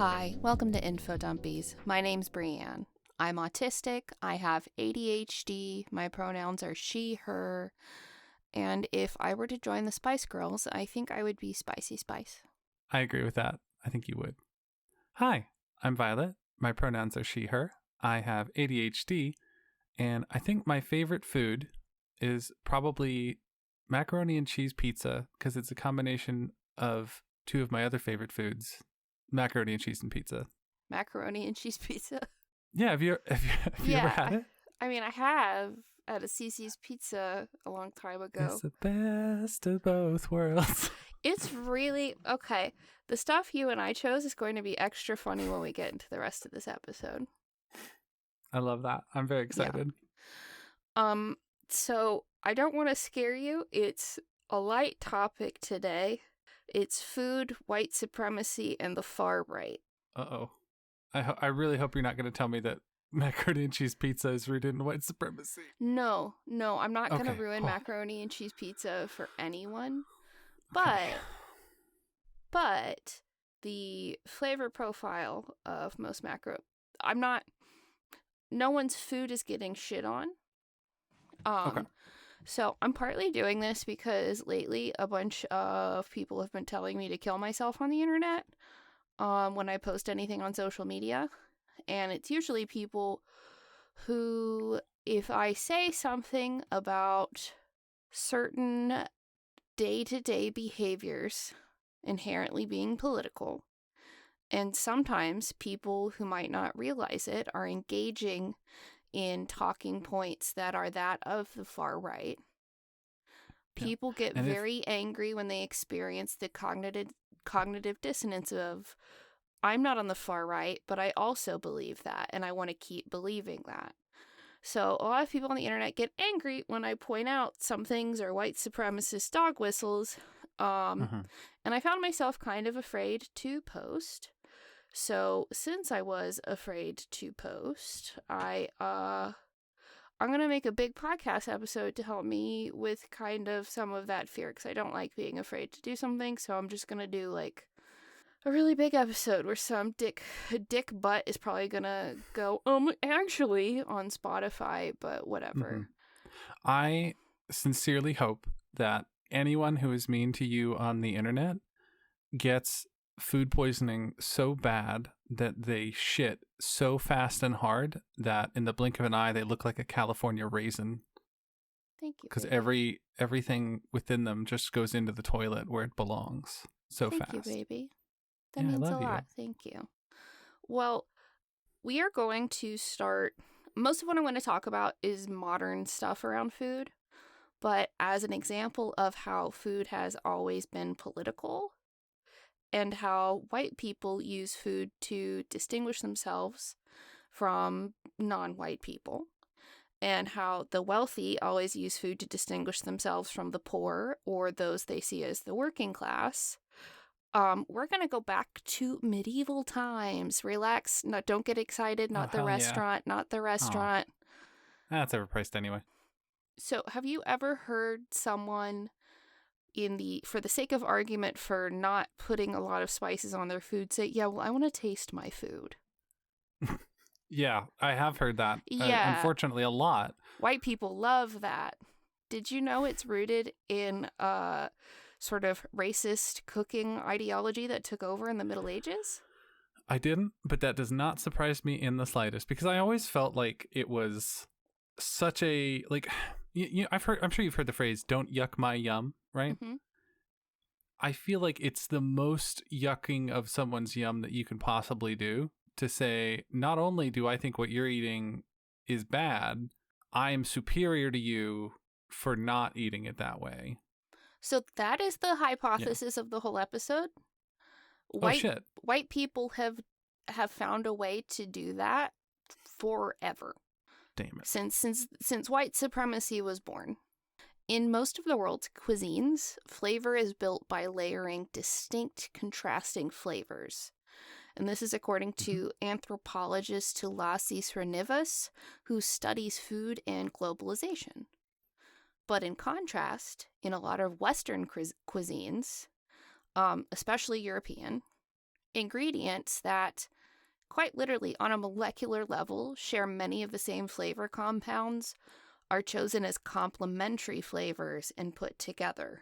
Hi, welcome to Infodumpies. My name's Brianne. I'm autistic, I have ADHD, my pronouns are she, her, and if I were to join the Spice Girls, I think I would be Spicy Spice. I agree with that. I think you would. Hi, I'm Violet. My pronouns are she, her. I have ADHD, and I think my favorite food is probably macaroni and cheese pizza because it's a combination of two of my other favorite foods, macaroni and cheese and pizza. Macaroni and cheese pizza? Yeah, have you ever had it? I mean, I have at a Cece's Pizza a long time ago. It's the best of both worlds. It's really, okay, the stuff you and I chose is going to be extra funny when we get into the rest of this episode. I love that. I'm very excited. Yeah. So I don't want to scare you. It's a light topic today. It's food, white supremacy, and the far right. Uh-oh. I really hope you're not going to tell me that macaroni and cheese pizza is rooted in white supremacy. No, I'm not going to ruin macaroni and cheese pizza for anyone. But the flavor profile of most no one's food is getting shit on. So I'm partly doing this because lately a bunch of people have been telling me to kill myself on the internet when I post anything on social media. And it's usually people who, if I say something about certain day-to-day behaviors inherently being political, and sometimes people who might not realize it are engaging in talking points that are that of the far right. People get very angry when they experience the cognitive dissonance of, I'm not on the far right, but I also believe that, and I want to keep believing that. So a lot of people on the internet get angry when I point out some things are white supremacist dog whistles, and I found myself kind of afraid to post. So since I was afraid to post, I'm going to make a big podcast episode to help me with kind of some of that fear, because I don't like being afraid to do something, so I'm just going to do like a really big episode where some dick butt is probably going to go, actually on Spotify, but whatever. I sincerely hope that anyone who is mean to you on the internet gets food poisoning so bad that they shit so fast and hard that in the blink of an eye they look like a California raisin. Thank you. Because everything within them just goes into the toilet where it belongs so fast. Thank you, baby. That means a lot. Thank you. Well, we are going to start. Most of what I'm going to talk about is modern stuff around food, but as an example of how food has always been political and how white people use food to distinguish themselves from non-white people, and how the wealthy always use food to distinguish themselves from the poor or those they see as the working class. We're going to go back to medieval times. Relax. No, don't get excited. Not the restaurant. Yeah. Not the restaurant. That's overpriced anyway. So have you ever heard someone for the sake of argument for not putting a lot of spices on their food say, yeah, well, I want to taste my food? Yeah, I have heard that. Yeah. Unfortunately, a lot. White people love that. Did you know it's rooted in sort of racist cooking ideology that took over in the Middle Ages? I didn't, but that does not surprise me in the slightest, because I always felt like it was such a, like, I'm sure you've heard the phrase, don't yuck my yum, right? Mm-hmm. I feel like it's the most yucking of someone's yum that you can possibly do, to say, not only do I think what you're eating is bad, I am superior to you for not eating it that way. So that is the hypothesis of the whole episode. White people have found a way to do that forever. Damn it. Since white supremacy was born. In most of the world's cuisines, flavor is built by layering distinct contrasting flavors. And this is according to anthropologist Tulasis Renivas, who studies food and globalization. But in contrast, in a lot of Western cuisines, especially European, ingredients that, quite literally, on a molecular level, share many of the same flavor compounds are chosen as complementary flavors and put together.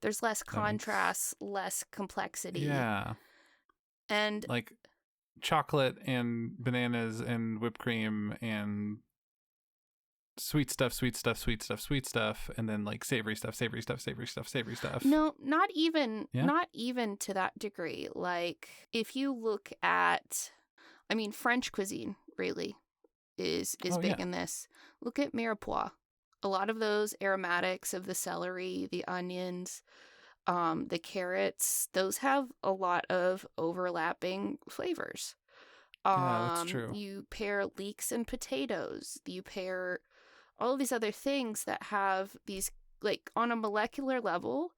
There's less contrast, less complexity. Yeah. And like chocolate and bananas and whipped cream and sweet stuff, and then like savory stuff. No, not even to that degree. Like, if you look at, I mean, French cuisine really is big in this. Look at mirepoix. A lot of those aromatics of the celery, the onions, the carrots, those have a lot of overlapping flavors. Yeah, that's true. You pair leeks and potatoes. You pair all of these other things that have these, like, on a molecular level,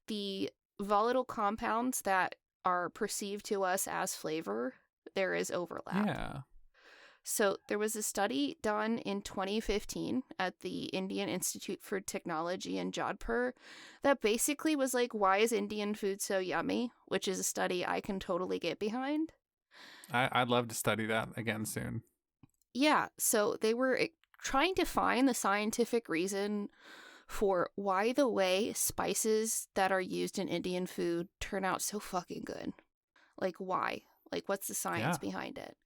the volatile compounds that are perceived to us as flavor, there is overlap. Yeah. So there was a study done in 2015 at the Indian Institute for Technology in Jodhpur that basically was like, why is Indian food so yummy? Which is a study I can totally get behind. I'd love to study that again soon. Yeah, so they were trying to find the scientific reason for why the way spices that are used in Indian food turn out so fucking good. Like, why? Like, what's the science behind it?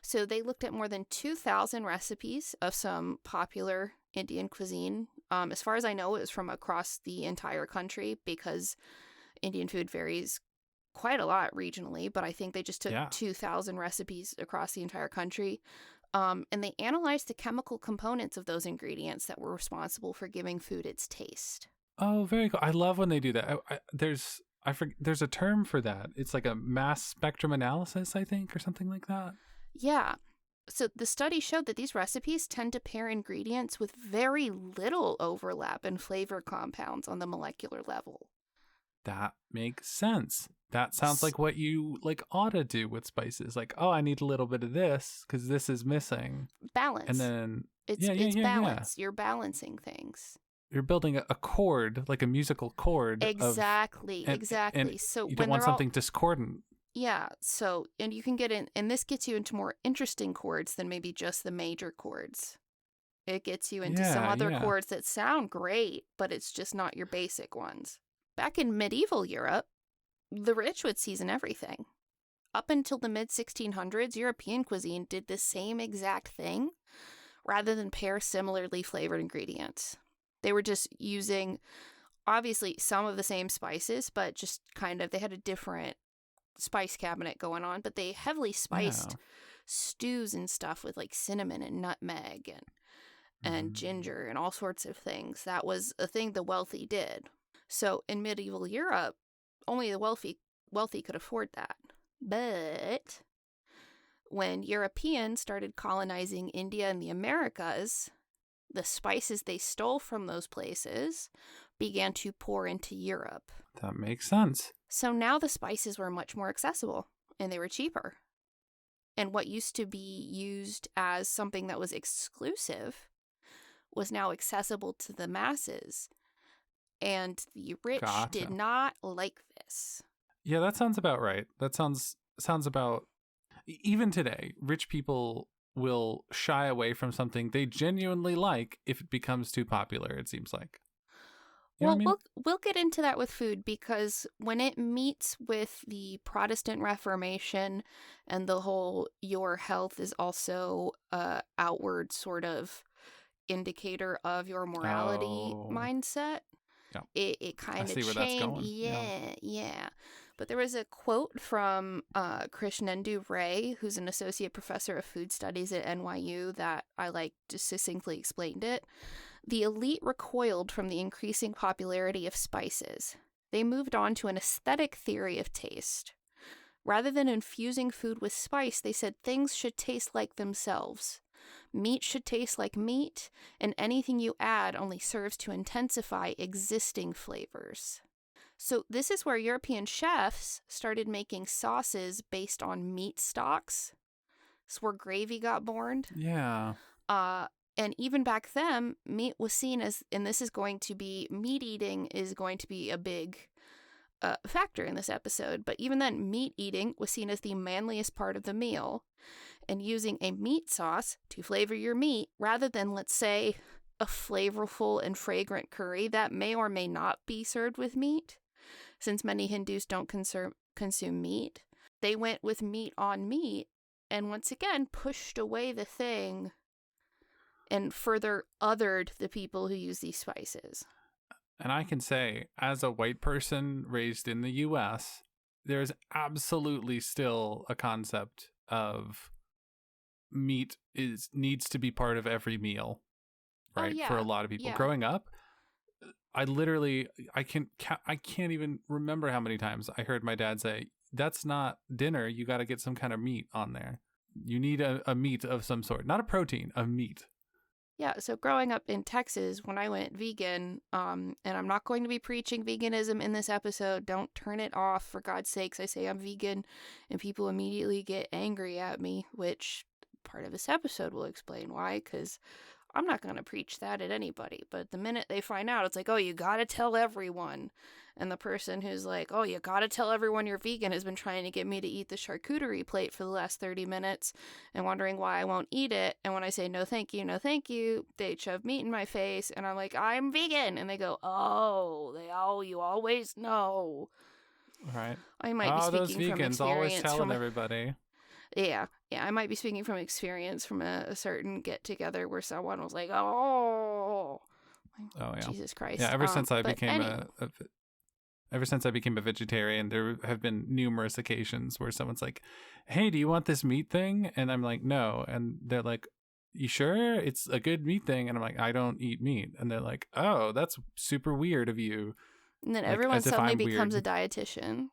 So they looked at more than 2,000 recipes of some popular Indian cuisine. As far as I know, it was from across the entire country because Indian food varies quite a lot regionally, but I think they just took 2,000 recipes across the entire country. And they analyzed the chemical components of those ingredients that were responsible for giving food its taste. Oh, very cool. I love when they do that. There's a term for that. It's like a mass spectrum analysis, I think, or something like that. Yeah. So the study showed that these recipes tend to pair ingredients with very little overlap in flavor compounds on the molecular level. That makes sense. That sounds like what you ought to do with spices. Like, oh, I need a little bit of this because this is missing. Balance. And then it's balance. You're balancing things. You're building a chord, like a musical chord. Exactly. And so you don't want something discordant. Yeah. So, and you can get in, and this gets you into more interesting chords than maybe just the major chords. It gets you into some other chords that sound great, but it's just not your basic ones. Back in medieval Europe, the rich would season everything. Up until the mid-1600s, European cuisine did the same exact thing rather than pair similarly flavored ingredients. They were just using, obviously, some of the same spices, but just kind of, they had a different spice cabinet going on, but they heavily spiced stews and stuff with like cinnamon and nutmeg and ginger and all sorts of things. That was a thing the wealthy did. So in medieval Europe, only the wealthy could afford that. But when Europeans started colonizing India and the Americas, the spices they stole from those places began to pour into Europe. That makes sense. So now the spices were much more accessible and they were cheaper. And what used to be used as something that was exclusive was now accessible to the masses. And the rich did not like this. Yeah, that sounds about right. That sounds about, even today, rich people will shy away from something they genuinely like if it becomes too popular, it seems like. You know what I mean? We'll get into that with food, because when it meets with the Protestant Reformation and the whole your health is also a outward sort of indicator of your morality mindset, it kind of changed. That's going. Yeah. But there was a quote from Krishnendu Ray, who's an associate professor of food studies at NYU, that I like just succinctly explained it. The elite recoiled from the increasing popularity of spices. They moved on to an aesthetic theory of taste. Rather than infusing food with spice, they said things should taste like themselves. Meat should taste like meat, and anything you add only serves to intensify existing flavors. So this is where European chefs started making sauces based on meat stocks. It's where gravy got born. Yeah. And even back then, meat was seen as, and this is going to be, meat eating is going to be a big factor in this episode, but even then, meat eating was seen as the manliest part of the meal, and using a meat sauce to flavor your meat rather than, let's say, a flavorful and fragrant curry that may or may not be served with meat, since many Hindus don't consume meat. They went with meat on meat and once again pushed away the thing and further othered the people who use these spices. And I can say, as a white person raised in the US, there's absolutely still a concept of meat needs to be part of every meal, right? Oh, yeah. For a lot of people. Yeah. Growing up, I can't even remember how many times I heard my dad say, "That's not dinner. You got to get some kind of meat on there. You need a meat of some sort, not a protein, a meat." Yeah, so growing up in Texas, when I went vegan, and I'm not going to be preaching veganism in this episode, don't turn it off, for God's sakes. I say I'm vegan, and people immediately get angry at me, which part of this episode will explain why, because I'm not going to preach that at anybody. But the minute they find out, it's like, oh, you got to tell everyone. And the person who's like, oh, you got to tell everyone you're vegan has been trying to get me to eat the charcuterie plate for the last 30 minutes and wondering why I won't eat it. And when I say, no, thank you, they shove meat in my face. And I'm like, I'm vegan. And they go, you always know. Right. I might be speaking those vegans from experience. Always telling everybody. Yeah, I might be speaking from experience from a certain get-together where someone was like, oh yeah. Jesus Christ. Yeah, ever since I became a vegetarian, there have been numerous occasions where someone's like, hey, do you want this meat thing? And I'm like, no. And they're like, you sure it's a good meat thing? And I'm like, I don't eat meat. And they're like, oh, that's super weird of you. And then everyone suddenly becomes a dietitian.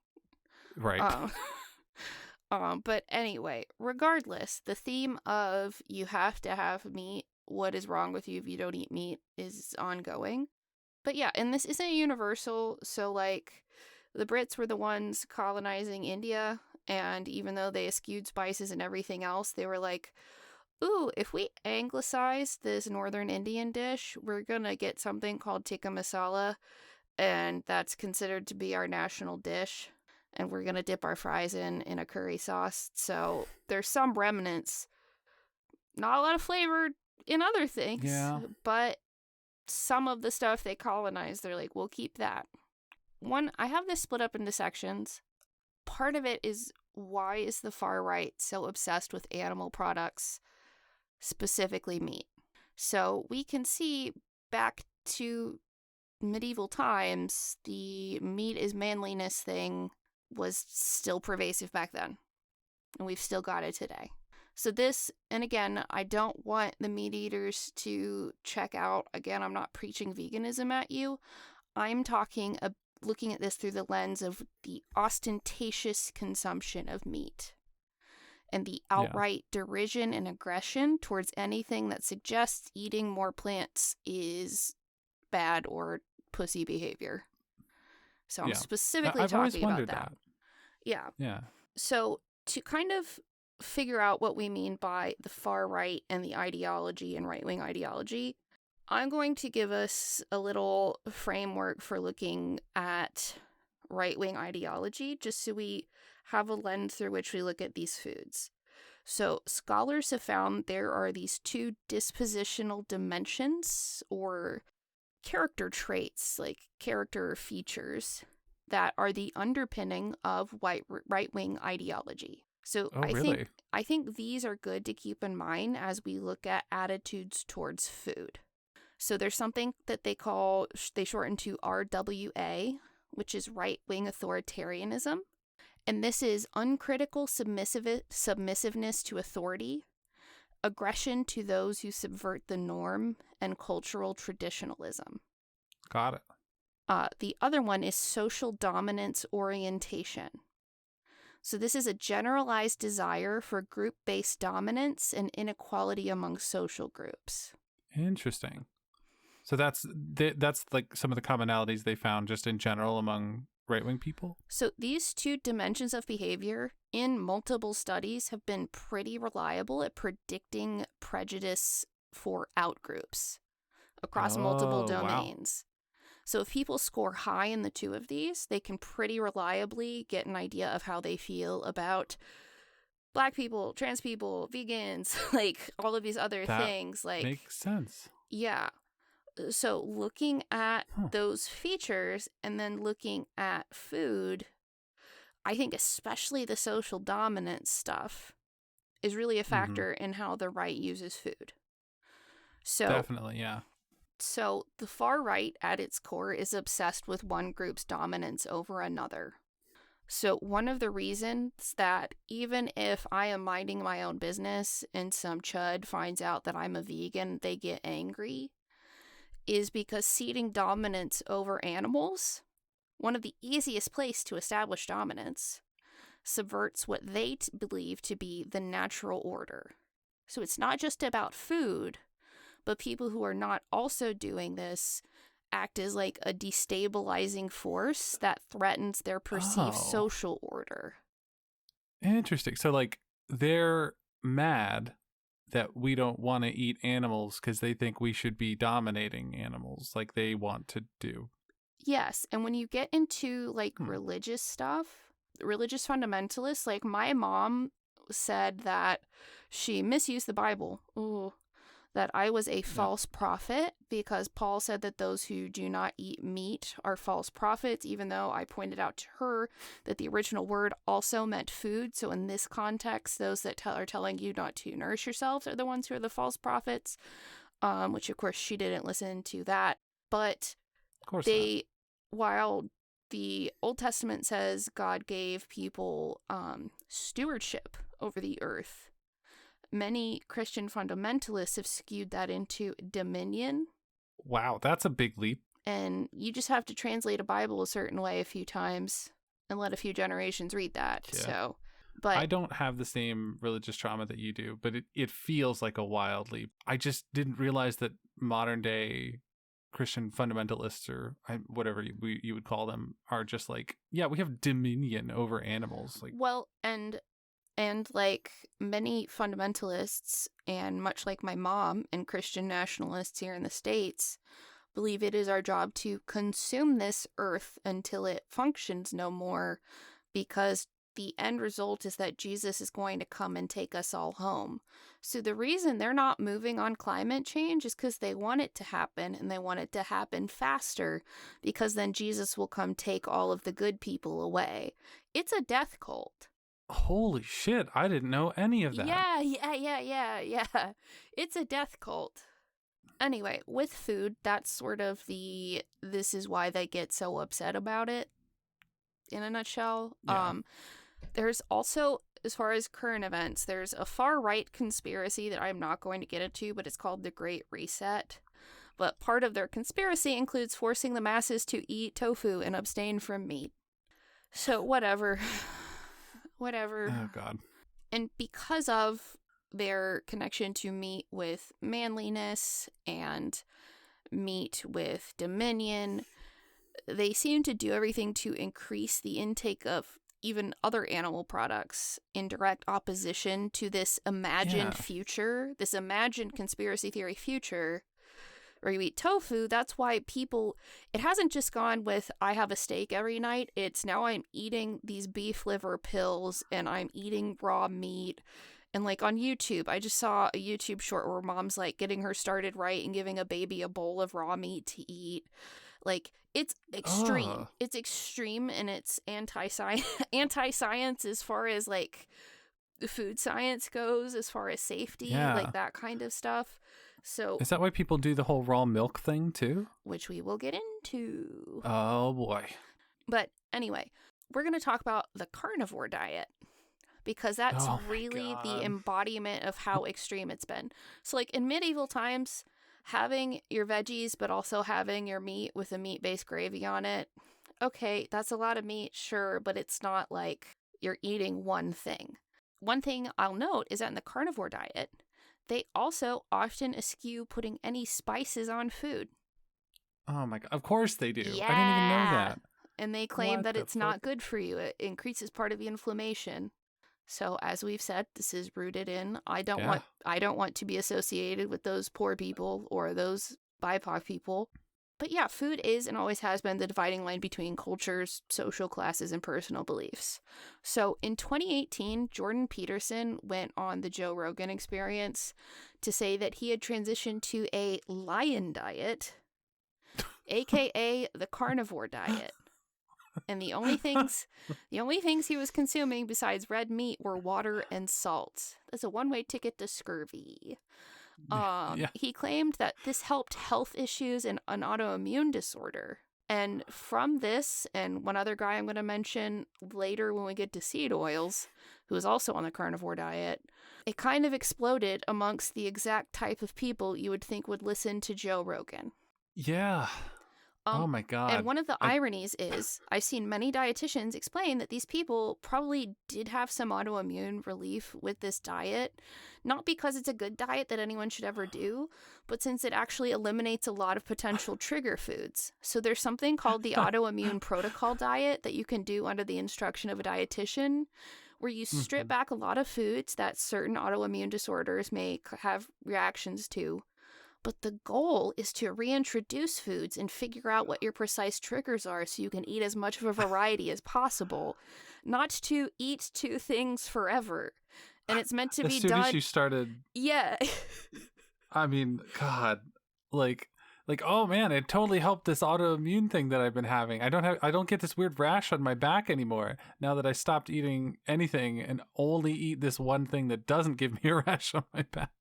Right. But anyway, regardless, the theme of you have to have meat, what is wrong with you if you don't eat meat, is ongoing. But yeah, and this isn't universal, so like, the Brits were the ones colonizing India, and even though they eschewed spices and everything else, they were like, ooh, if we anglicize this northern Indian dish, we're gonna get something called tikka masala, and that's considered to be our national dish. And we're going to dip our fries in a curry sauce. So there's some remnants. Not a lot of flavor in other things. Yeah. But some of the stuff they colonized, they're like, we'll keep that. I have this split up into sections. Part of it is, why is the far right so obsessed with animal products, specifically meat? So we can see back to medieval times, the meat is manliness thing was still pervasive back then, and we've still got it today. So this, and again, I don't want the meat eaters to check out. Again, I'm not preaching veganism at you. I'm looking at this through the lens of the ostentatious consumption of meat and the outright derision and aggression towards anything that suggests eating more plants is bad or pussy behavior. So I'm specifically talking about that. Yeah. Yeah. So to kind of figure out what we mean by the far right and the ideology and right-wing ideology, I'm going to give us a little framework for looking at right-wing ideology, just so we have a lens through which we look at these foods. So scholars have found there are these two dispositional dimensions, or character traits, like character features, that are the underpinning of right-wing ideology. So I think these are good to keep in mind as we look at attitudes towards food. So there's something that they shorten to RWA, which is right-wing authoritarianism. And this is uncritical submissiveness to authority, aggression to those who subvert the norm, and cultural traditionalism. Got it. The other one is social dominance orientation. So this is a generalized desire for group-based dominance and inequality among social groups. Interesting. So that's like some of the commonalities they found just in general among right-wing people? So these two dimensions of behavior in multiple studies have been pretty reliable at predicting prejudice for outgroups across multiple domains. Wow. So if people score high in the two of these, they can pretty reliably get an idea of how they feel about Black people, trans people, vegans, like all of these other That things. Like, makes sense. yeah. So looking at those features and then looking at food, I think especially the social dominance stuff is really a factor in how the right uses food. So definitely, yeah. So the far right at its core is obsessed with one group's dominance over another. So one of the reasons that even if I am minding my own business and some chud finds out that I'm a vegan, they get angry, is because ceding dominance over animals, one of the easiest places to establish dominance, subverts what they believe to be the natural order. So it's not just about food, but people who are not also doing this act as like a destabilizing force that threatens their perceived social order. Interesting. So like they're mad that we don't want to eat animals because they think we should be dominating animals like they want to do. Yes, and when you get into like religious stuff, religious fundamentalists, like my mom said that she misused the Bible. Ooh. That I was a false prophet because Paul said that those who do not eat meat are false prophets, even though I pointed out to her that the original word also meant food. So in this context, those that are telling you not to nourish yourselves are the ones who are the false prophets, which of course she didn't listen to that. But of course while the Old Testament says God gave people stewardship over the earth, many Christian fundamentalists have skewed that into dominion. Wow, that's a big leap. And you just have to translate a Bible a certain way a few times and let a few generations read that. Yeah. So, but I don't have the same religious trauma that you do, but it feels like a wild leap. I just didn't realize that modern day Christian fundamentalists, or whatever you would call them, are just like, yeah, we have dominion over animals. Like, well, and like many fundamentalists, and much like my mom and Christian nationalists here in the States, believe it is our job to consume this earth until it functions no more, because the end result is that Jesus is going to come and take us all home. So the reason they're not moving on climate change is because they want it to happen, and they want it to happen faster, because then Jesus will come take all of the good people away. It's a death cult. Holy shit, I didn't know any of that. Yeah. It's a death cult. Anyway, with food, that's sort of this is why they get so upset about it, in a nutshell. Yeah. There's also, as far as current events, there's a far-right conspiracy that I'm not going to get into, but it's called the Great Reset. But part of their conspiracy includes forcing the masses to eat tofu and abstain from meat. So, whatever. Oh, God. And because of their connection to meat with manliness and meat with dominion, they seem to do everything to increase the intake of even other animal products in direct opposition to this imagined future, this imagined conspiracy theory future where you eat tofu. That's why it hasn't just gone with, I have a steak every night. It's now I'm eating these beef liver pills and I'm eating raw meat. And like on YouTube, I just saw a YouTube short where mom's like getting her started right and giving a baby a bowl of raw meat to eat. Like, it's extreme. It's extreme, and it's anti-science as far as like food science goes, as far as safety, like that kind of stuff. So is that why people do the whole raw milk thing too? Which we will get into. Oh boy. But anyway, we're going to talk about the carnivore diet, because that's really the embodiment of how extreme it's been. So like in medieval times, having your veggies but also having your meat with a meat-based gravy on it, okay, that's a lot of meat, sure, but it's not like you're eating one thing. One thing I'll note is that in the carnivore diet, they also often eschew putting any spices on food. Oh my God. Of course they do. Yeah. I didn't even know that. And they claim that it's not good for you. It increases part of the inflammation. So as we've said, this is rooted in I don't want to be associated with those poor people or those BIPOC people. But yeah, food is and always has been the dividing line between cultures, social classes, and personal beliefs. So in 2018, Jordan Peterson went on the Joe Rogan Experience to say that he had transitioned to a lion diet, aka the carnivore diet. And the only things he was consuming besides red meat were water and salt. That's a one-way ticket to scurvy. Yeah. He claimed that this helped health issues and an autoimmune disorder. And from this, and one other guy I'm going to mention later when we get to seed oils, who is also on the carnivore diet, it kind of exploded amongst the exact type of people you would think would listen to Joe Rogan. Yeah. Oh my God. And one of the ironies is I've seen many dietitians explain that these people probably did have some autoimmune relief with this diet, not because it's a good diet that anyone should ever do, but since it actually eliminates a lot of potential trigger foods. So there's something called the autoimmune protocol diet that you can do under the instruction of a dietitian, where you strip back a lot of foods that certain autoimmune disorders may have reactions to. But the goal is to reintroduce foods and figure out what your precise triggers are so you can eat as much of a variety as possible, not to eat two things forever. And it's meant to be done. As soon as you started. Yeah. I mean, God, like, oh man, it totally helped this autoimmune thing that I've been having. I don't get this weird rash on my back anymore now that I stopped eating anything and only eat this one thing that doesn't give me a rash on my back.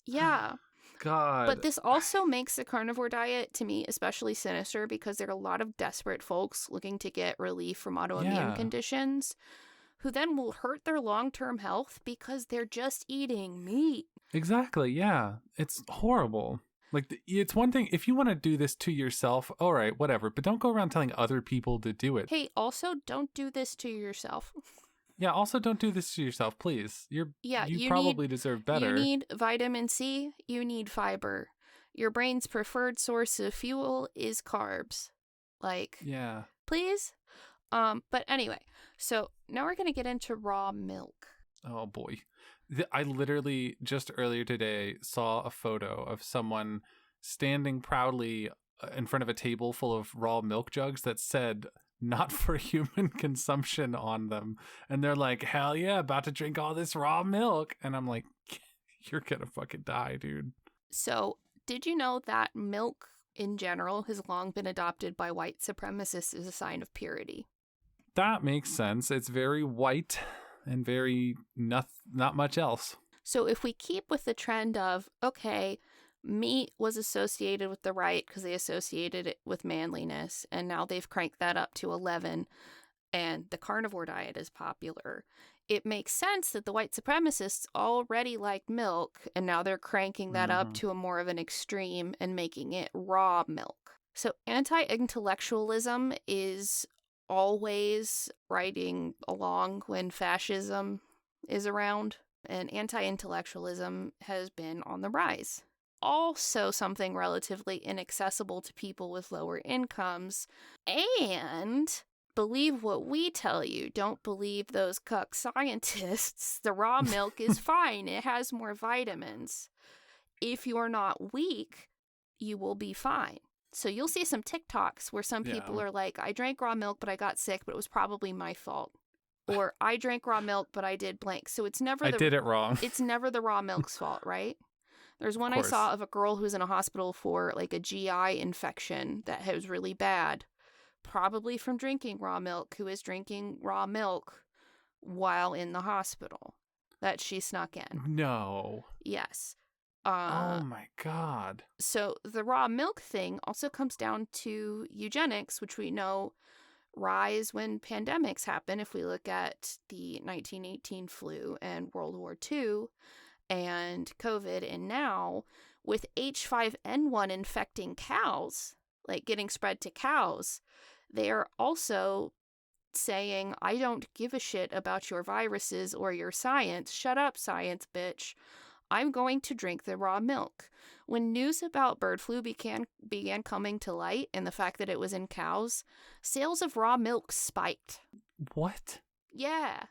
Yeah. God. But this also makes the carnivore diet, to me, especially sinister because there are a lot of desperate folks looking to get relief from autoimmune conditions who then will hurt their long-term health because they're just eating meat. Exactly, yeah. It's horrible. Like, it's one thing, if you want to do this to yourself, all right, whatever, but don't go around telling other people to do it. Hey, also, don't do this to yourself. Yeah, also don't do this to yourself, please. You probably deserve better. You need vitamin C, you need fiber. Your brain's preferred source of fuel is carbs. Yeah. Please? But anyway, so now we're going to get into raw milk. Oh boy. I literally just earlier today saw a photo of someone standing proudly in front of a table full of raw milk jugs that said not for human consumption on them. And they're like, hell yeah, about to drink all this raw milk. And I'm like, you're gonna fucking die, dude. So, did you know that milk in general has long been adopted by white supremacists as a sign of purity? That makes sense. It's very white and very not much else. So if we keep with the trend of, okay, meat was associated with the right because they associated it with manliness, and now they've cranked that up to 11, and the carnivore diet is popular, it makes sense that the white supremacists already liked milk, and now they're cranking that up to a more of an extreme and making it raw milk. So anti-intellectualism is always riding along when fascism is around, and anti-intellectualism has been on the rise. Also something relatively inaccessible to people with lower incomes. And believe what we tell you. Don't believe those cuck scientists. The raw milk is fine. It has more vitamins. If you're not weak, you will be fine. So you'll see some TikToks where some people are like, I drank raw milk, but I got sick, but it was probably my fault. Or I drank raw milk, but I did blank. So it's never I did it wrong. It's never the raw milk's fault, right? There's one I saw of a girl who was in a hospital for like a GI infection that was really bad. Probably from drinking raw milk, who is drinking raw milk while in the hospital that she snuck in. No. Yes. Oh my God. So the raw milk thing also comes down to eugenics, which we know rise when pandemics happen. If we look at the 1918 flu and World War II and COVID, and now with H5N1 infecting cows, like getting spread to cows, they are also saying, I don't give a shit about your viruses or your science. Shut up, science, bitch. I'm going to drink the raw milk. When news about bird flu began coming to light and the fact that it was in cows, sales of raw milk spiked. What? Yeah.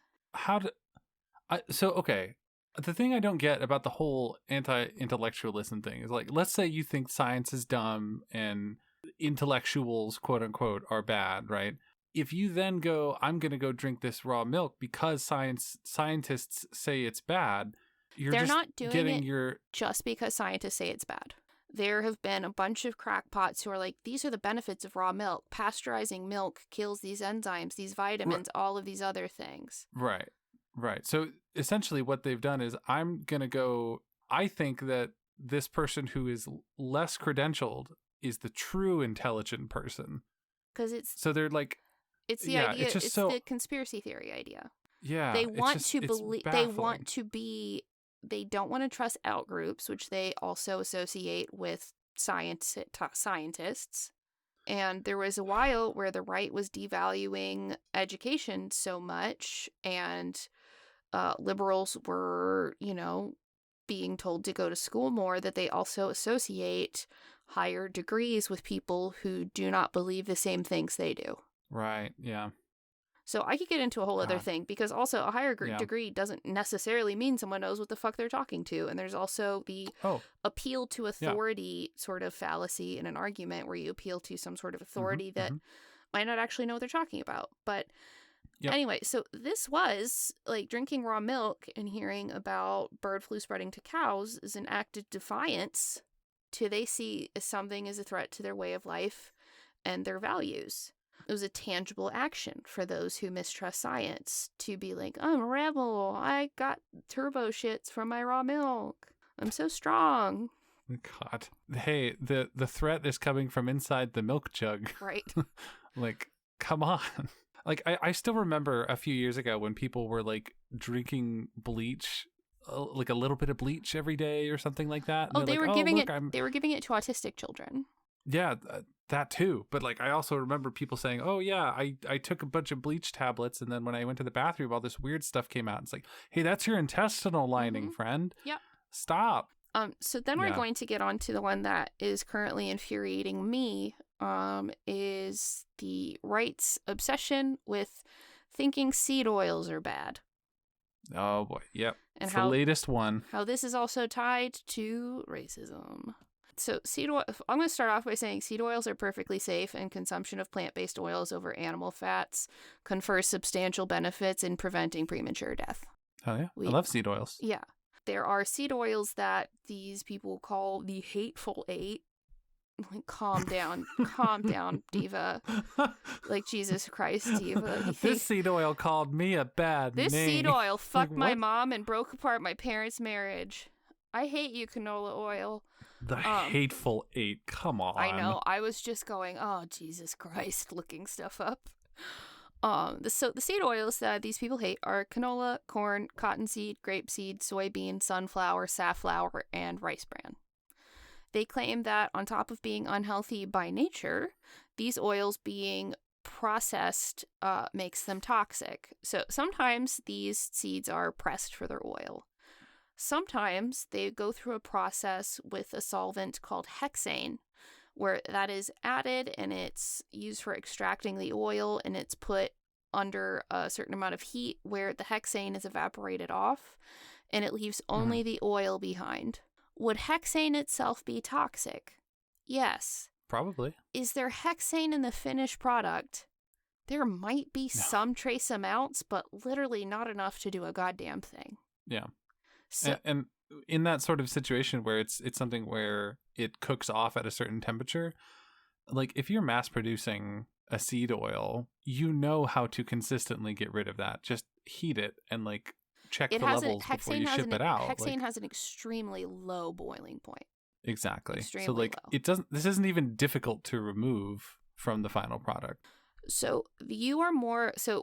Okay. The thing I don't get about the whole anti-intellectualism thing is, like, let's say you think science is dumb and intellectuals, quote unquote, are bad, right? If you then go, I'm going to go drink this raw milk because scientists say it's bad, They're not doing it just because scientists say it's bad. There have been a bunch of crackpots who are like, these are the benefits of raw milk. Pasteurizing milk kills these enzymes, these vitamins, all of these other things. Right. So essentially what they've done is I think that this person who is less credentialed is the true intelligent person. Because it's the idea. It's the conspiracy theory idea. Yeah, they want to believe. They don't want to trust outgroups, which they also associate with scientists. And there was a while where the right was devaluing education so much, and liberals were, being told to go to school more, that they also associate higher degrees with people who do not believe the same things they do. Right, yeah. So I could get into a whole other thing, because also a higher degree doesn't necessarily mean someone knows what the fuck they're talking to. And there's also the appeal to authority sort of fallacy in an argument where you appeal to some sort of authority that might not actually know what they're talking about. But anyway, so this was like drinking raw milk and hearing about bird flu spreading to cows is an act of defiance to they see as something as a threat to their way of life and their values. It was a tangible action for those who mistrust science to be like, I'm a rebel. I got turbo shits from my raw milk. I'm so strong. God. Hey, the threat is coming from inside the milk jug. Right. Like, come on. Like, I still remember a few years ago when people were like drinking bleach, like a little bit of bleach every day or something like that. Oh, they were giving it to autistic children. Yeah, that too. But like, I also remember people saying, oh yeah, I took a bunch of bleach tablets, and then when I went to the bathroom, all this weird stuff came out. It's like, hey, that's your intestinal lining, friend. Yep. Stop. So then we're going to get on to the one that is currently infuriating me, is the right's obsession with thinking seed oils are bad. Oh boy. Yep. And it's the latest one. How this is also tied to racism. So seed oil, I'm going to start off by saying seed oils are perfectly safe, and consumption of plant-based oils over animal fats confers substantial benefits in preventing premature death. Oh yeah, I love seed oils. Yeah. There are seed oils that these people call the hateful eight. Like, calm down, diva. Like, Jesus Christ, diva. This seed oil called me a bad name. This seed oil fucked my mom and broke apart my parents' marriage. I hate you, canola oil. The hateful eight. Come on. I know. I was just going, oh, Jesus Christ, looking stuff up. So the seed oils that these people hate are canola, corn, cottonseed, grapeseed, soybean, sunflower, safflower, and rice bran. They claim that on top of being unhealthy by nature, these oils being processed makes them toxic. So sometimes these seeds are pressed for their oil. Sometimes they go through a process with a solvent called hexane, where that is added and it's used for extracting the oil, and it's put under a certain amount of heat where the hexane is evaporated off and it leaves only the oil behind. Would hexane itself be toxic? Yes. Probably. Is there hexane in the finished product? There might be some trace amounts, but literally not enough to do a goddamn thing. Yeah. So, and in that sort of situation where it's something where it cooks off at a certain temperature, like if you're mass producing a seed oil, you know how to consistently get rid of that. Just heat it and like check the levels before you ship it out. Hexane has an extremely low boiling point. Exactly. Extremely so like low. This isn't even difficult to remove from the final product. So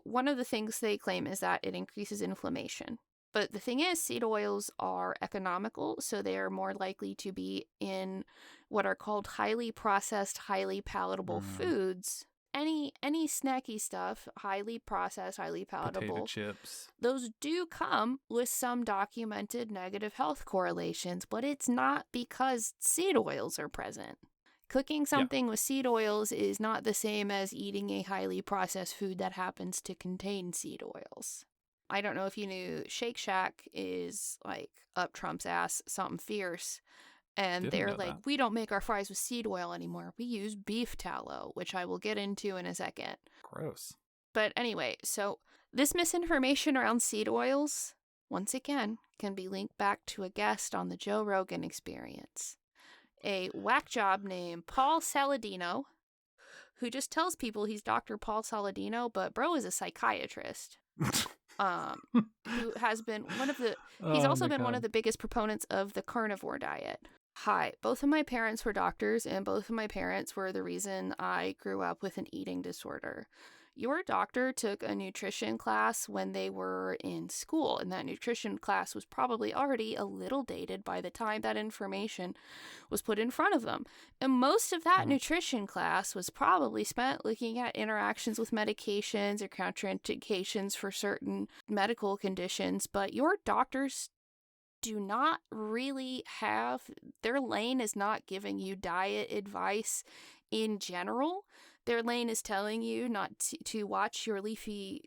one of the things they claim is that it increases inflammation. But the thing is, seed oils are economical, so they are more likely to be in what are called highly processed, highly palatable foods. Any snacky stuff, highly processed, highly palatable. Potato chips. Those do come with some documented negative health correlations, but it's not because seed oils are present. Cooking something with seed oils is not the same as eating a highly processed food that happens to contain seed oils. I don't know if you knew Shake Shack is like up Trump's ass, something fierce. And Didn't they're know like, that. we don't make our fries with seed oil anymore. We use beef tallow, which I will get into in a second. Gross. But anyway, so this misinformation around seed oils, once again, can be linked back to a guest on the Joe Rogan Experience. A whack job named Paul Saladino, who just tells people he's Dr. Paul Saladino, but bro is a psychiatrist. Who has been he's also been one of the biggest proponents of the carnivore diet. Hi, both of my parents were doctors, and both of my parents were the reason I grew up with an eating disorder. Your doctor took a nutrition class when they were in school, and that nutrition class was probably already a little dated by the time that information was put in front of them. And most of that nutrition class was probably spent looking at interactions with medications or contraindications for certain medical conditions, but your doctors do not really have, their lane is not giving you diet advice in general. Their lane is telling you not to watch your leafy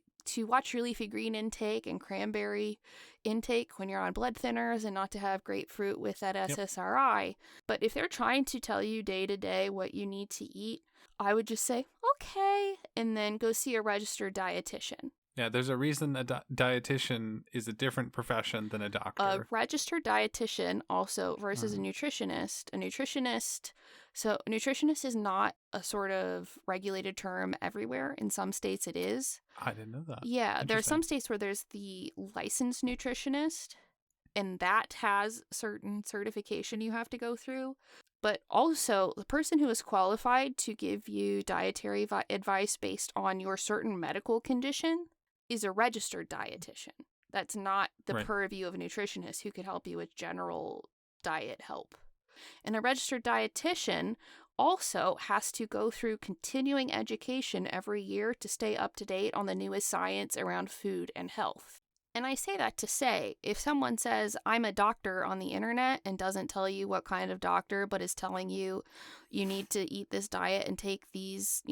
green intake and cranberry intake when you're on blood thinners, and not to have grapefruit with that SSRI. But if they're trying to tell you day to day what you need to eat, I would just say, okay, and then go see a registered dietitian. Yeah, there's a reason a dietitian is a different profession than a doctor. A registered dietitian also versus a nutritionist. So a nutritionist is not a sort of regulated term everywhere. In some states it is. I didn't know that. Yeah, there are some states where there's the licensed nutritionist, and that has certain certification you have to go through. But also, the person who is qualified to give you dietary advice based on your certain medical condition is a registered dietitian. That's not the purview of a nutritionist who could help you with general diet help. And a registered dietitian also has to go through continuing education every year to stay up to date on the newest science around food and health. And I say that to say, if someone says, I'm a doctor on the internet and doesn't tell you what kind of doctor, but is telling you you need to eat this diet and take these,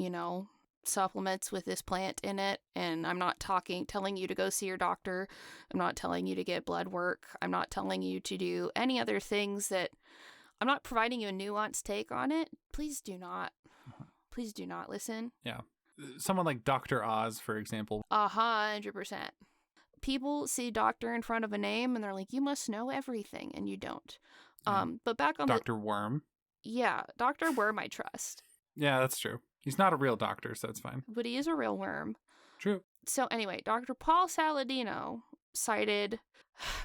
supplements with this plant in it, and I'm not telling you to go see your doctor, I'm not telling you to get blood work, I'm not telling you to do any other things that, I'm not providing you a nuanced take on it, please do not listen. Yeah. Someone like Dr. Oz, for example. 100%. People see doctor in front of a name and they're like, you must know everything, and you don't. But back on Dr. Worm. Yeah, Dr. Worm I trust. Yeah, that's true. He's not a real doctor, so it's fine. But he is a real worm. True. So anyway, Dr. Paul Saladino cited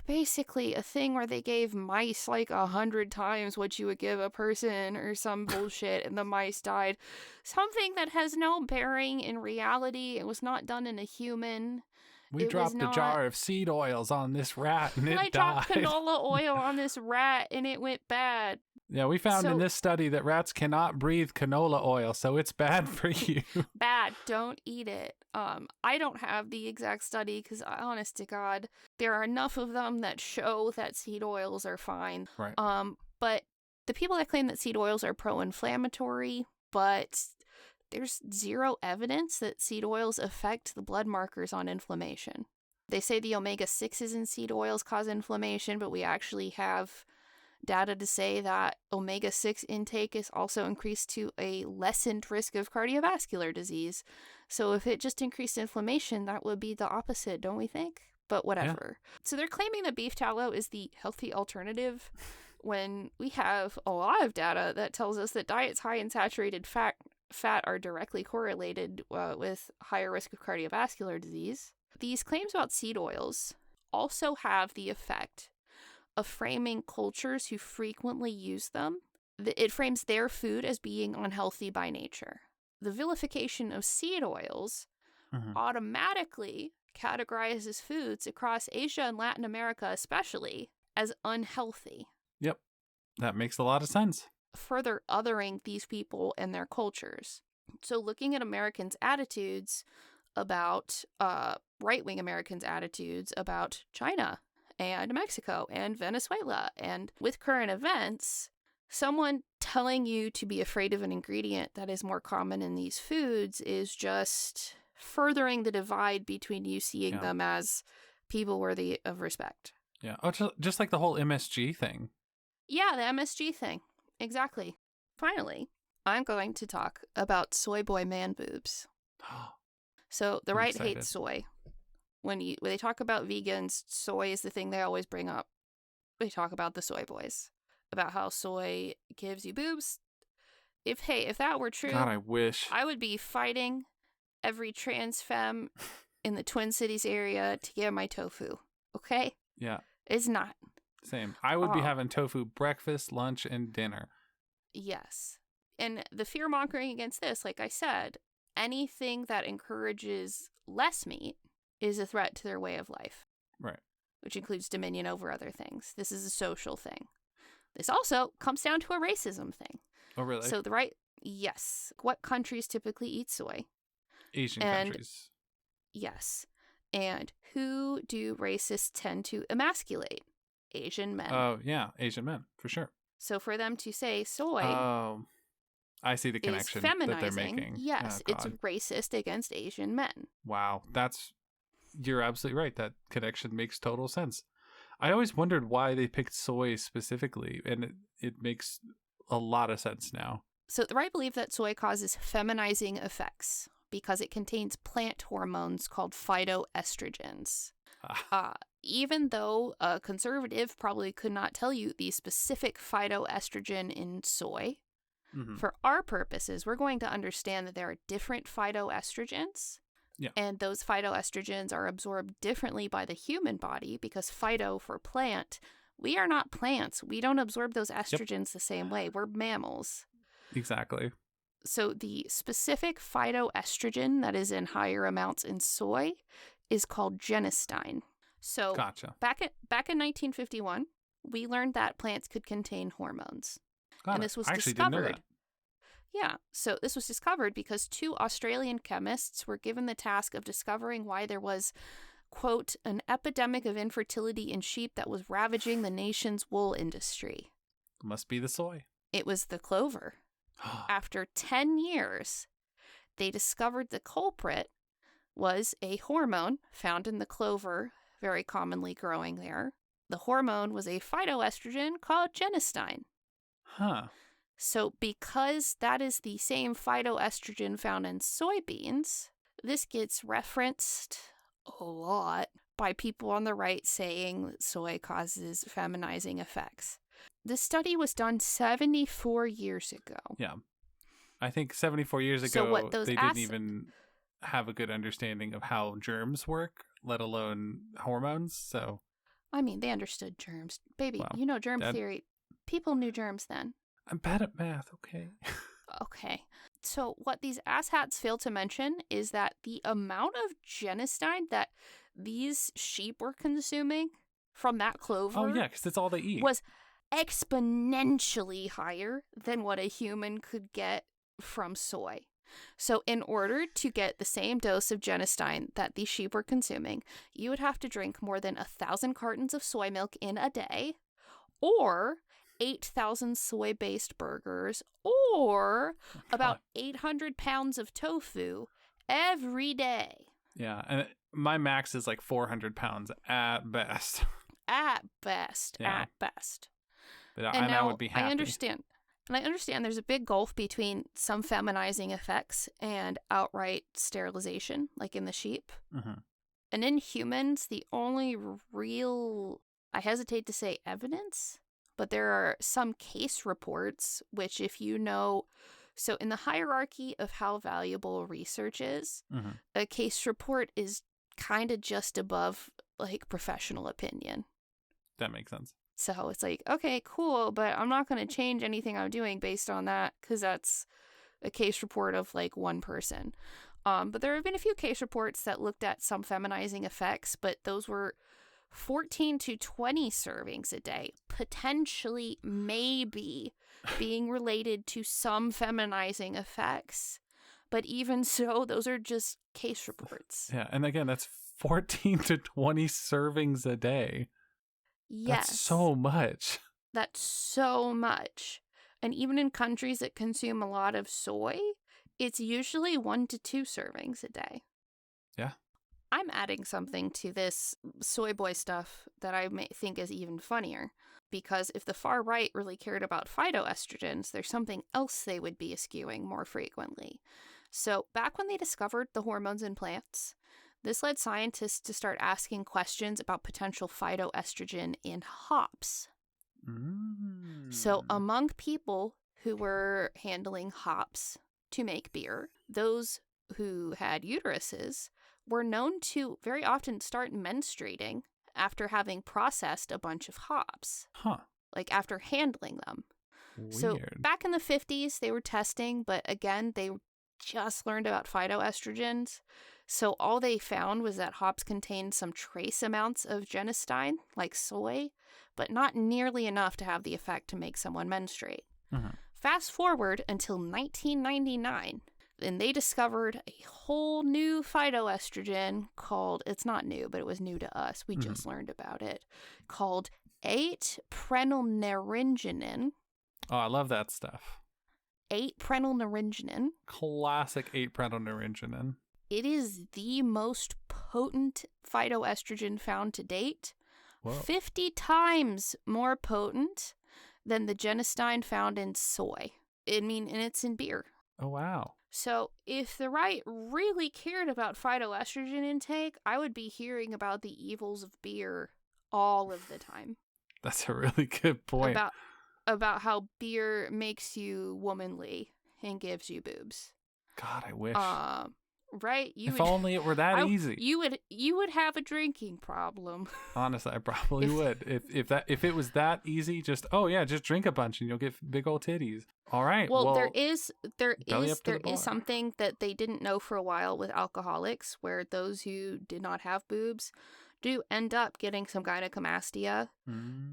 basically a thing where they gave mice like 100 times what you would give a person or some bullshit, and the mice died. Something that has no bearing in reality. It was not done in a human. We dropped a jar of seed oils on this rat and it died. I dropped canola oil on this rat and it went bad. Yeah, we found in this study that rats cannot breathe canola oil, so it's bad for you. Bad. Don't eat it. I don't have the exact study because, honest to God, there are enough of them that show that seed oils are fine. Right. But the people that claim that seed oils are pro-inflammatory, but there's zero evidence that seed oils affect the blood markers on inflammation. They say the omega-6s in seed oils cause inflammation, but we actually have data to say that omega-6 intake is also increased to a lessened risk of cardiovascular disease. So if it just increased inflammation, that would be the opposite, don't we think? But whatever. Yeah. So they're claiming that beef tallow is the healthy alternative when we have a lot of data that tells us that diets high in saturated fat are directly correlated with higher risk of cardiovascular disease. These claims about seed oils also have the effect of framing cultures who frequently use them. It frames their food as being unhealthy by nature. The vilification of seed oils automatically categorizes foods across Asia and Latin America especially as unhealthy. Yep, that makes a lot of sense. Further othering these people and their cultures. So looking at Americans' attitudes about, right-wing Americans' attitudes about China and Mexico and Venezuela, and with current events, someone telling you to be afraid of an ingredient that is more common in these foods is just furthering the divide between you seeing them as people worthy of respect. Yeah. Oh, just like the whole MSG thing. Yeah, the MSG thing. Exactly. Finally, I'm going to talk about soy boy man boobs. So the I'm right excited. hates soy. When they talk about vegans, soy is the thing they always bring up. They talk about the soy boys, about how soy gives you boobs. If that were true, God, I wish. I would be fighting every trans femme in the Twin Cities area to get my tofu. Okay? Yeah. It's not. Same. I would be having tofu breakfast, lunch, and dinner. Yes. And the fear mongering against this, like I said, anything that encourages less meat is a threat to their way of life. Right. Which includes dominion over other things. This is a social thing. This also comes down to a racism thing. Oh, really? So yes. What countries typically eat soy? Asian countries. Yes. And who do racists tend to emasculate? Asian men. Oh, yeah. Asian men, for sure. So for them to say soy I see the connection is feminizing, that they're making. Yes, it's racist against Asian men. Wow. You're absolutely right. That connection makes total sense. I always wondered why they picked soy specifically, and it makes a lot of sense now. So the right believe that soy causes feminizing effects because it contains plant hormones called phytoestrogens. Even though a conservative probably could not tell you the specific phytoestrogen in soy, for our purposes, we're going to understand that there are different phytoestrogens. Yeah. And those phytoestrogens are absorbed differently by the human body because phyto for plant, we are not plants. We don't absorb those estrogens the same way. We're mammals. Exactly. So the specific phytoestrogen that is in higher amounts in soy is called genistein. So gotcha. Back in 1951, we learned that plants could contain hormones. And this was discovered. Didn't know that. Yeah, so this was discovered because 2 Australian chemists were given the task of discovering why there was, quote, an epidemic of infertility in sheep that was ravaging the nation's wool industry. Must be the soy. It was the clover. After 10 years, they discovered the culprit was a hormone found in the clover, very commonly growing there. The hormone was a phytoestrogen called genistein. Huh. So because that is the same phytoestrogen found in soybeans, this gets referenced a lot by people on the right saying that soy causes feminizing effects. This study was done 74 years ago. Yeah. I think 74 years ago, they didn't even have a good understanding of how germs work, let alone hormones. So, I mean, they understood germs. Baby, well, germ theory. People knew germs then. I'm bad at math, okay? Okay. So what these asshats fail to mention is that the amount of genistein that these sheep were consuming from that clover because it's all they eat. Was exponentially higher than what a human could get from soy. So in order to get the same dose of genistein that these sheep were consuming, you would have to drink more than 1,000 cartons of soy milk in a day, or 8,000 soy-based burgers, or about 800 pounds of tofu every day. Yeah, and my max is like 400 pounds at best. At best. But and I would be happy. I understand there's a big gulf between some feminizing effects and outright sterilization, like in the sheep. Mm-hmm. And in humans, the only real, I hesitate to say evidence, but there are some case reports, which if you know, so in the hierarchy of how valuable research is, a case report is kind of just above like professional opinion. That makes sense. So it's like, okay, cool, but I'm not going to change anything I'm doing based on that because that's a case report of like one person. But there have been a few case reports that looked at some feminizing effects, but those were 14 to 20 servings a day, potentially maybe being related to some feminizing effects. But even so, those are just case reports. Yeah, and again, that's 14 to 20 servings a day. Yes. That's so much. That's so much. And even in countries that consume a lot of soy, it's usually 1 to 2 servings a day. Yeah. I'm adding something to this soy boy stuff that I may think is even funnier. Because if the far right really cared about phytoestrogens, there's something else they would be eschewing more frequently. So, back when they discovered the hormones in plants, this led scientists to start asking questions about potential phytoestrogen in hops. So, among people who were handling hops to make beer, those who had uteruses were known to very often start menstruating after having processed a bunch of hops. Like after handling them. Weird. So back in the 50s, they were testing, but again, they just learned about phytoestrogens. So all they found was that hops contained some trace amounts of genistein, like soy, but not nearly enough to have the effect to make someone menstruate. Fast forward until 1999, and they discovered a whole new phytoestrogen called, it's not new, but it was new to us. We just learned about it, called 8-prenylnaringenin. Oh, I love that stuff. 8-prenylnaringenin. Classic 8-prenylnaringenin. It is the most potent phytoestrogen found to date. Whoa. 50 times more potent than the genistein found in soy. And it's in beer. Oh, wow. So if the right really cared about phytoestrogen intake, I would be hearing about the evils of beer all of the time. That's a really good point. About how beer makes you womanly and gives you boobs. God, I wish. Right? Only it were that easy. You would have a drinking problem. Honestly, I probably would. If it was that easy, just drink a bunch and you'll get big old titties. All right. Well, there is something that they didn't know for a while with alcoholics, where those who did not have boobs do end up getting some gynecomastia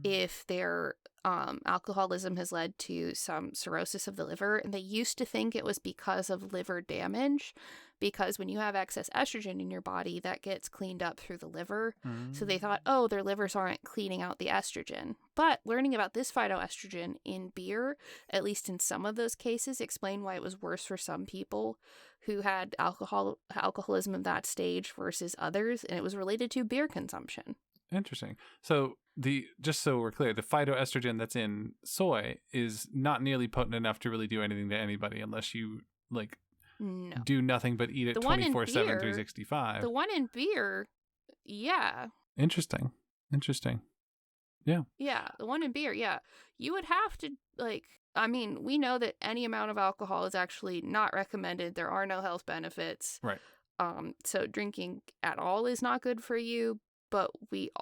if their alcoholism has led to some cirrhosis of the liver. And they used to think it was because of liver damage, because when you have excess estrogen in your body, that gets cleaned up through the liver. So they thought, their livers aren't cleaning out the estrogen. But learning about this phytoestrogen in beer, at least in some of those cases, explained why it was worse for some people who had alcoholism of that stage versus others, and it was related to beer consumption. Interesting. So just so we're clear, the phytoestrogen that's in soy is not nearly potent enough to really do anything to anybody unless you do nothing but eat it 24/7, 365. The one in beer, yeah. Interesting. Yeah. Yeah, the one in beer, yeah. You would have to, we know that any amount of alcohol is actually not recommended. There are no health benefits. Right. So drinking at all is not good for you, but the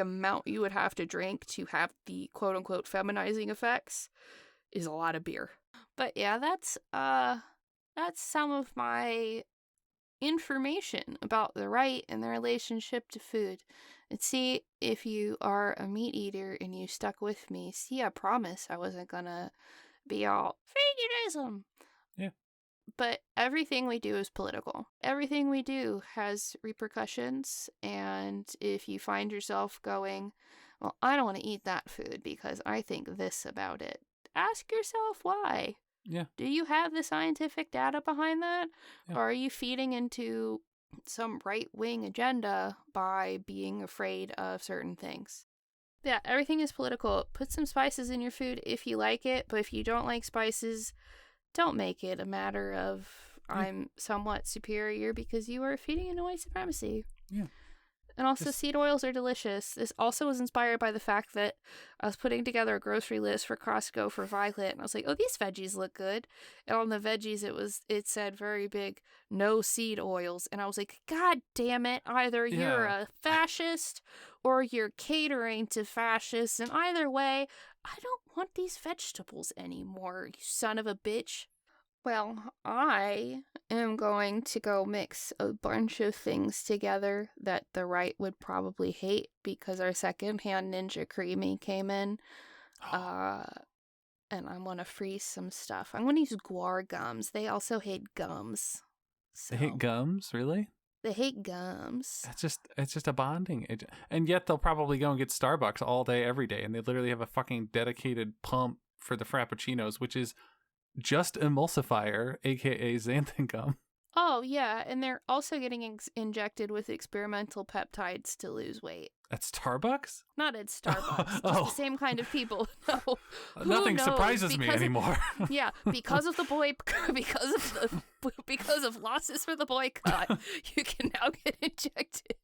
amount you would have to drink to have the quote-unquote feminizing effects is a lot of beer. But yeah, that's some of my information about the right and the relationship to food. And see, if you are a meat eater and you stuck with me, I promise I wasn't gonna be all veganism. Yeah. But everything we do is political. Everything we do has repercussions. And if you find yourself going, well, I don't want to eat that food because I think this about it, ask yourself why. Yeah. Do you have the scientific data behind that? Yeah. Or are you feeding into some right-wing agenda by being afraid of certain things? Yeah, everything is political. Put some spices in your food if you like it, but if you don't like spices, don't make it a matter of I'm somewhat superior because you are feeding into white supremacy. Yeah. And also, seed oils are delicious. This also was inspired by the fact that I was putting together a grocery list for Costco for Violet, and I was like, oh, these veggies look good. And on the veggies, it said very big, no seed oils. And I was like, God damn it. Either you're a fascist or you're catering to fascists. And either way, I don't want these vegetables anymore, you son of a bitch. Well, I am going to go mix a bunch of things together that the right would probably hate because our secondhand Ninja Creamy came in. And I'm going to freeze some stuff. I'm going to use guar gums. They also hate gums. So. They hate gums? Really? They hate gums. It's just a bonding. And yet they'll probably go and get Starbucks all day, every day. And they literally have a fucking dedicated pump for the Frappuccinos, which is just emulsifier, aka xanthan gum. Oh, yeah, and they're also getting injected with experimental peptides to lose weight. At Starbucks? Not at Starbucks. Just the same kind of people. No, nothing surprises me anymore. Yeah, because of losses for the boycott, you can now get injected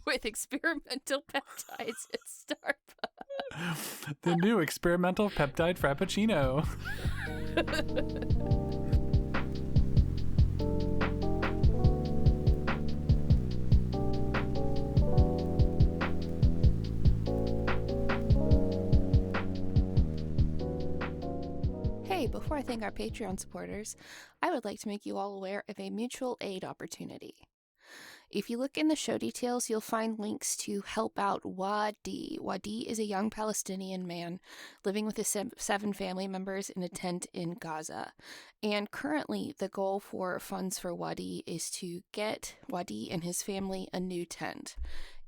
with experimental peptides at Starbucks. The new experimental peptide frappuccino. Hey, before I thank our Patreon supporters, I would like to make you all aware of a mutual aid opportunity. If you look in the show details, you'll find links to help out Wadee. Wadee is a young Palestinian man living with his 7 family members in a tent in Gaza. And currently, the goal for funds for Wadee is to get Wadee and his family a new tent.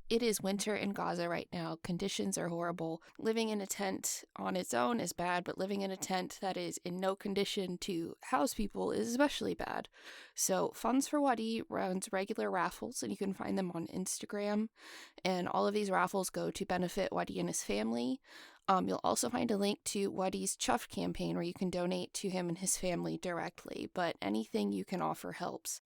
It is winter in Gaza right now. Conditions are horrible. Living in a tent on its own is bad, but living in a tent that is in no condition to house people is especially bad. So Funds for Wadee runs regular raffles, and you can find them on Instagram. And all of these raffles go to benefit Wadee and his family. You'll also find a link to Wadee's Chuffed campaign where you can donate to him and his family directly, but anything you can offer helps.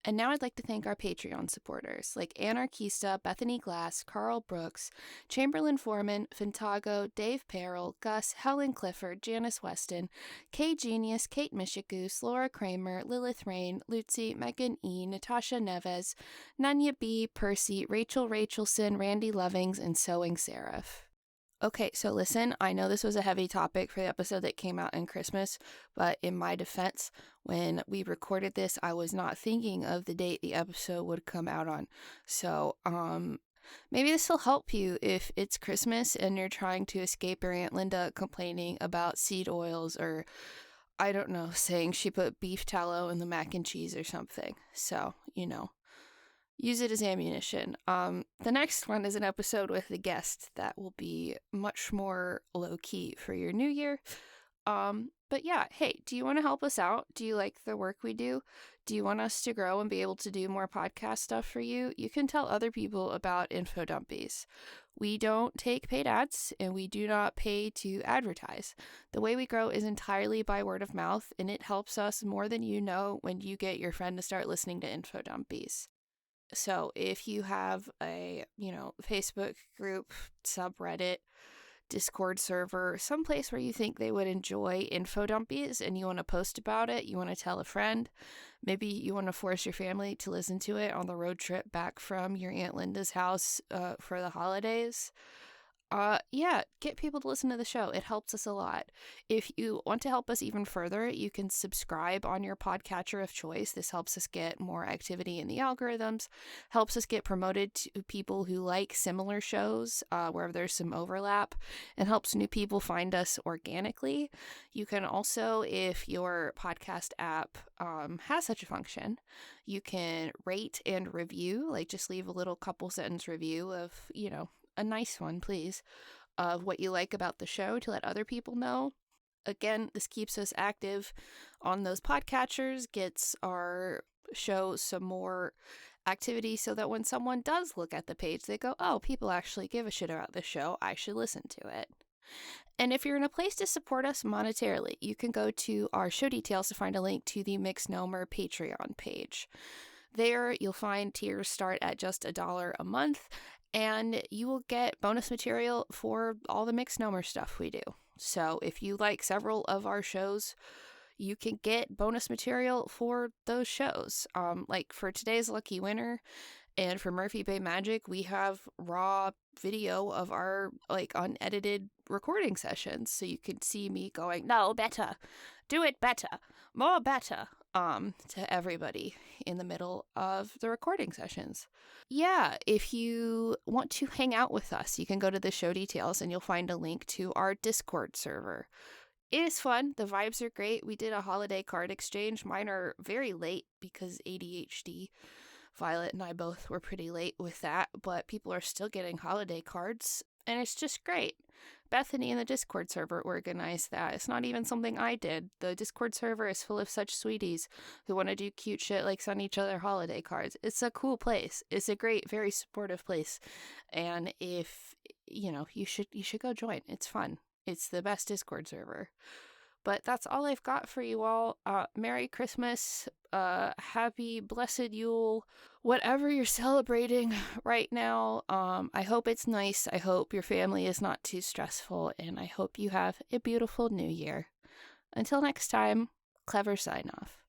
And now I'd like to thank our Patreon supporters, like Anarchista, Bethany Glass, Carl Brooks, Chamberlain Foreman, Fintago, Dave Perrell, Gus, Helen Clifford, Janice Weston, Kay Genius, Kate Mishigoose, Laura Kramer, Lilith Rain, Lucy, Megan E., Natasha Neves, Nanya B., Percy, Rachel Rachelson, Randy Lovings, and Sewing Seraph. Okay, so listen, I know this was a heavy topic for the episode that came out in Christmas, but in my defense, when we recorded this, I was not thinking of the date the episode would come out on. So, maybe this will help you if it's Christmas and you're trying to escape your Aunt Linda complaining about seed oils or, I don't know, saying she put beef tallow in the mac and cheese or something. So, use it as ammunition. The next one is an episode with a guest that will be much more low-key for your new year. But yeah, hey, do you want to help us out? Do you like the work we do? Do you want us to grow and be able to do more podcast stuff for you? You can tell other people about Infodumpies. We don't take paid ads, and we do not pay to advertise. The way we grow is entirely by word of mouth, and it helps us more than you know when you get your friend to start listening to Infodumpies. So if you have a, Facebook group, subreddit, Discord server, someplace where you think they would enjoy Infodumpies and you want to post about it, you want to tell a friend, maybe you want to force your family to listen to it on the road trip back from your Aunt Linda's house for the holidays, get people to listen to the show. It helps us a lot. If you want to help us even further, you can subscribe on your podcatcher of choice. This helps us get more activity in the algorithms, helps us get promoted to people who like similar shows where there's some overlap, and helps new people find us organically. You can also, if your podcast app has such a function, you can rate and review, like just leave a little couple sentence review of, a nice one, please, of what you like about the show to let other people know. Again, this keeps us active on those podcatchers, gets our show some more activity so that when someone does look at the page, they go, oh, people actually give a shit about this show. I should listen to it. And if you're in a place to support us monetarily, you can go to our show details to find a link to the Mixnomer Patreon page. There, you'll find tiers start at just $1 a month, and you will get bonus material for all the Mixnomer stuff we do. So if you like several of our shows, you can get bonus material for those shows. Like for today's Lucky Winner and for Murphy Bay Magic, we have raw video of our unedited recording sessions. So you can see me going, no, better, do it better, more better, to everybody in the middle of the recording sessions. Yeah, if you want to hang out with us, you can go to the show details and you'll find a link to our Discord server. It is fun. The vibes are great. We did a holiday card exchange. Mine are very late because AuDHD. Violet and I both were pretty late with that, but people are still getting holiday cards. And it's just great. Bethany in the Discord server organized that. It's not even something I did. The Discord server is full of such sweeties who want to do cute shit like send each other holiday cards. It's a cool place. It's a great, very supportive place. And if, you should go join. It's fun. It's the best Discord server. But that's all I've got for you all. Merry Christmas. Happy blessed Yule. Whatever you're celebrating right now, I hope it's nice. I hope your family is not too stressful. And I hope you have a beautiful new year. Until next time, clever sign off.